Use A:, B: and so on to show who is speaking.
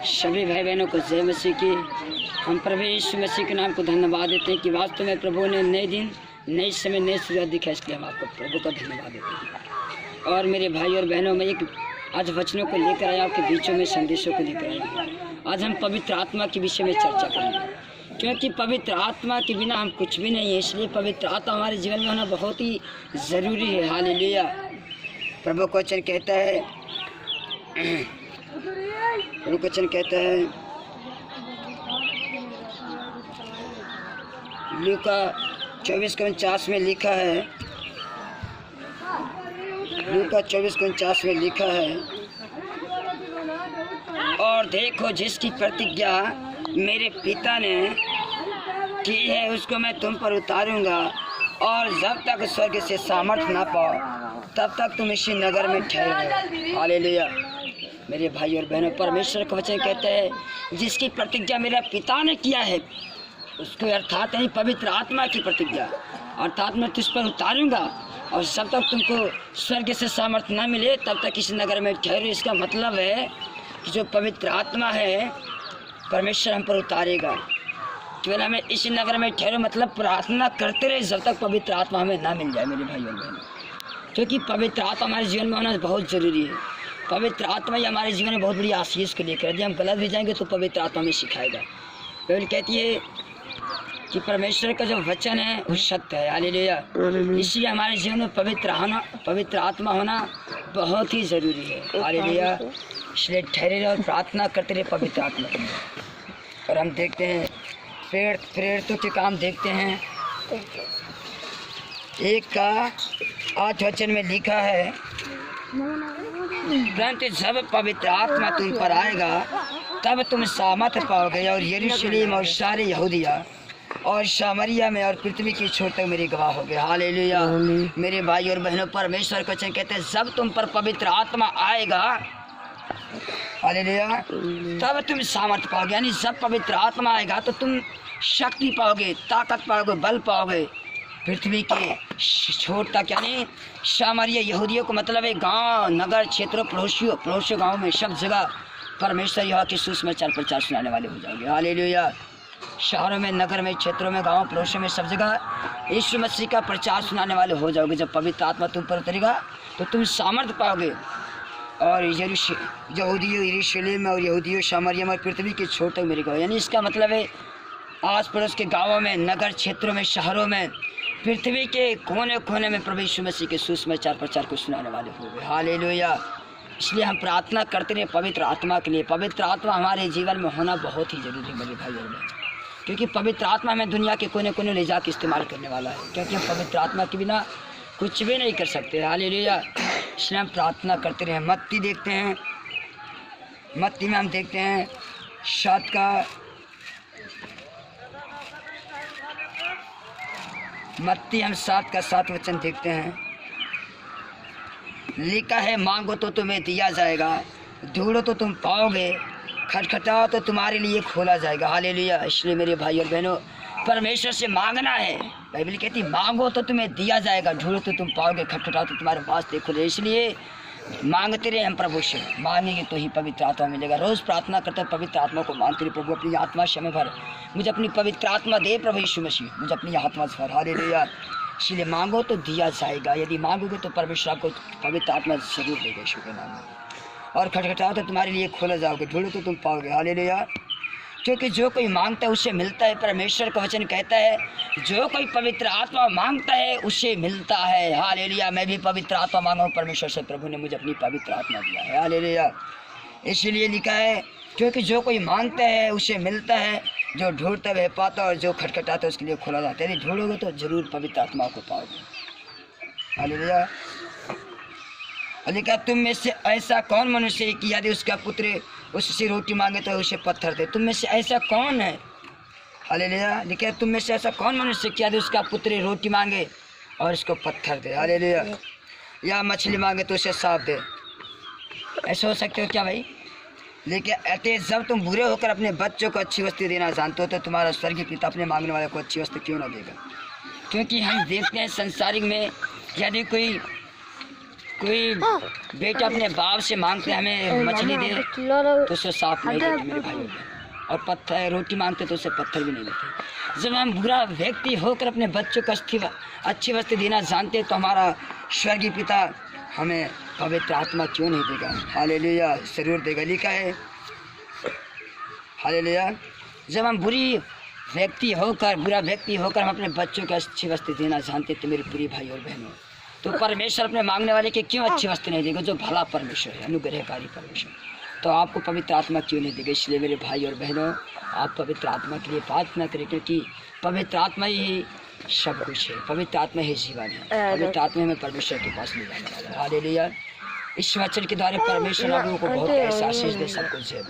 A: सभी भाई बहनों को जय मसीह की। हम प्रभु यीशु मसीह के नाम को धन्यवाद देते हैं कि वास्तव में प्रभु ने नए दिन, नए समय, नए शुरुआत दिखाई, इसलिए हम आपको प्रभु का धन्यवाद देते हैं। और मेरे भाई और बहनों में एक आज वचनों को लेकर आया, आपके बीचों में संदेशों को लेकर आया। आज हम पवित्र आत्मा के विषय में चर्चा करेंगे, क्योंकि पवित्र आत्मा के बिना हम कुछ भी नहीं है। इसलिए पवित्र आत्मा हमारे जीवन में होना बहुत ही ज़रूरी है। हालेलुया। प्रभु का वचन कहता है, प्रभु का वचन कहता है, लूका 24:49 में लिखा है, लूका 24:49 में लिखा है, और देखो जिसकी प्रतिज्ञा मेरे पिता ने की है उसको मैं तुम पर उतारूंगा, और जब तक स्वर्ग से सामर्थ्य ना पाओ तब तक तुम इसी नगर में ठहरो। हालेलुया। मेरे भाई और बहनों, परमेश्वर का वचन कहते हैं जिसकी प्रतिज्ञा मेरे पिता ने किया है उसको, अर्थात नहीं पवित्र आत्मा की प्रतिज्ञा, अर्थात मैं तुझ पर उतारूंगा और जब तक तुमको स्वर्ग से सामर्थ्य ना मिले तब तक इस नगर में ठहरो। इसका मतलब है कि जो पवित्र आत्मा है परमेश्वर हम पर उतारेगा। केवल हमें इस नगर में ठहरो मतलब प्रार्थना करते रहे जब तक पवित्र आत्मा हमें ना मिल जाए। मेरे भाई और बहनों, क्योंकि पवित्र आत्मा हमारे जीवन में होना बहुत ज़रूरी है। पवित्र आत्मा ही हमारे जीवन में बहुत बड़ी आशीष को लेकर, यदि हम गलत भी जाएंगे तो पवित्र आत्मा हमें सिखाएगा। बाइबल कहती है कि परमेश्वर का जो वचन है वो सत्य है। हालेलुया। इसलिए हमारे जीवन में पवित्र आत्मा होना बहुत ही ज़रूरी है। हालेलुया। इसलिए ठहरे रहे और प्रार्थना करते रहे पवित्र आत्मा के लिए। और हम देखते हैं प्रेरितों के काम देखते हैं, 1 का 8 वचन में लिखा है, परंतु जब पवित्र आत्मा तुम पर आएगा तब तुम सामर्थ पाओगे, और यरूशलेम और सारे यहूदिया और सामरिया में और पृथ्वी की छोर तक मेरे गवाह हो गए। हालेलुया। मेरे भाई और बहनों, परमेश्वर का वचन कहते हैं जब तुम पर पवित्र आत्मा आएगा, हालेलुया, तब तुम सामर्थ पाओगे। यानी जब पवित्र आत्मा आएगा तो तुम शक्ति पाओगे, ताकत पाओगे, बल पाओगे। पृथ्वी के छोर तक, यानी सामरिया यहूदियों को मतलब है गांव, नगर, क्षेत्रों, पड़ोसियों गाँव में सब जगह परमेश्वर यहोवा के सुसमाचार प्रचार सुनाने वाले हो जाओगे। हालेलुया। शहरों में, नगर में, क्षेत्रों में, गाँव, पड़ोसियों में सब जगह यीशु मसीह का प्रचार सुनाने वाले हो जाओगे। जब पवित्र आत्मा तुम पर उतरेगा तो तुम सामर्थ पाओगे, और यहूदियों यरूशलेम में और यहूदियों सामरिया में और पृथ्वी के छोर तक मेरे गवाह। यानी इसका मतलब है आस पड़ोस के गाँवों में, नगर क्षेत्रों में, शहरों में, पृथ्वी के कोने कोने में प्रभु यीशु मसीह के सुसमाचार प्रचार को सुनाने वाले हो गए। हालेलुया। इसलिए हम प्रार्थना करते रहे पवित्र आत्मा के लिए। पवित्र आत्मा हमारे जीवन में होना बहुत ही जरूरी है मेरे भाई और बहन, क्योंकि पवित्र आत्मा हमें दुनिया के कोने कोने ले जाकर इस्तेमाल करने वाला है, क्योंकि हम पवित्र आत्मा के बिना कुछ भी नहीं कर सकते। हालेलुया। इसलिए हम प्रार्थना करते रहे। मत्ती देखते हैं, मत्ती में हम देखते हैं 7 का मत्ती हम 7 का 7 वचन देखते हैं, लिखा है मांगो तो तुम्हें दिया जाएगा, ढूंढो तो तुम पाओगे, खटखटाओ तो तुम्हारे लिए खोला जाएगा। हालेलुया। इसलिए मेरे भाई और बहनों, परमेश्वर से मांगना है। बाइबल कहती मांगो तो तुम्हें दिया जाएगा, ढूंढो तो तुम पाओगे, खटखटाओ तो तुम्हारे पास देखो। इसलिए मांगते रहे हम प्रभु से, मांगेंगे तो ही पवित्र आत्मा मिलेगा। रोज़ प्रार्थना करते हैं, पवित्र आत्मा को मांगते रहे, प्रभु अपनी आत्मा से हमें भर, मुझे अपनी पवित्र आत्मा दे प्रभु यीशु मसीह, मुझे अपनी आत्मा से भर। हालेलुया। इसलिए मांगो तो दिया जाएगा, यदि मांगोगे तो परमेश्वर आपको पवित्र आत्मा जरूर देगा यीशु के नाम में। और खटखटाओ तो तुम्हारे लिए खोला जाओगे, ढूंढो तो तुम पाओगे। हालेलुया। क्योंकि जो कोई मांगता है उसे मिलता है। परमेश्वर का वचन कहता है जो कोई पवित्र आत्मा मांगता है उसे मिलता है। हालेलुया। मैं भी पवित्र आत्मा मांगा हूँ परमेश्वर से, प्रभु ने मुझे अपनी पवित्र आत्मा दिया है। हालेलुया। इसलिए लिखा है क्योंकि जो कोई मांगता है उसे मिलता है, जो ढूंढता है पाता, और जो खटखटाता है उसके लिए खोला जाता है। यदि ढूंढोगे तो जरूर पवित्र आत्मा को पाओगे। हालेलुया। लिखा तुम में से ऐसा कौन मनुष्य है कि यदि उसका पुत्र उससे रोटी मांगे तो उसे पत्थर दे। तुम में से ऐसा कौन है, हालेलुया, लिखा तुम में से ऐसा कौन मनुष्य कि यदि उसका पुत्र रोटी मांगे और उसको पत्थर दे। हालेलुया। या मछली मांगे तो उसे सांप दे। ऐसा हो सकते हो क्या भाई? लेकिन ऐसे जब तुम बुरे होकर अपने बच्चों को अच्छी वस्तु देना जानते हो तो तुम्हारा स्वर्गीय पिता अपने मांगने वाले को अच्छी वस्तु क्यों ना देगा। क्योंकि हम देखते हैं संसारिक में यदि कोई कोई बेटा अपने बाप से मांगते हमें मछली दे तो उसे साफ नहीं देते मेरे भाइयों में, और पत्थर रोटी मांगते तो उसे पत्थर भी नहीं देते। जब हम बुरा व्यक्ति होकर अपने बच्चों को अच्छी वस्तु देना जानते तो हमारा स्वर्गीय पिता हमें पवित्र आत्मा क्यों नहीं देगा? हालेलुया, जरूर देगा, लिखा है। हालेलुया। जब हम बुरा व्यक्ति होकर हम अपने बच्चों को अच्छी वस्तु देना जानते तो मेरे प्रिय भाई और बहनों, तो परमेश्वर अपने मांगने वाले के क्यों अच्छी वस्तु नहीं देगा? जो भला परमेश्वर है, अनुग्रहकारी परमेश्वर, तो आपको पवित्र आत्मा क्यों नहीं देगा? इसलिए मेरे भाई और बहनों, आप पवित्र आत्मा के लिए प्रार्थना करें, क्योंकि पवित्र आत्मा ही सब कुछ है, पवित्र आत्मा ही जीवन है, पवित्र आत्मा हमें परमेश्वर के पास ले जाने वाला है। हालेलुया। इस वचन के द्वारा परमेश्वर आप लोगों को बहुत ऐसा आशीष दे, सब कुछ है।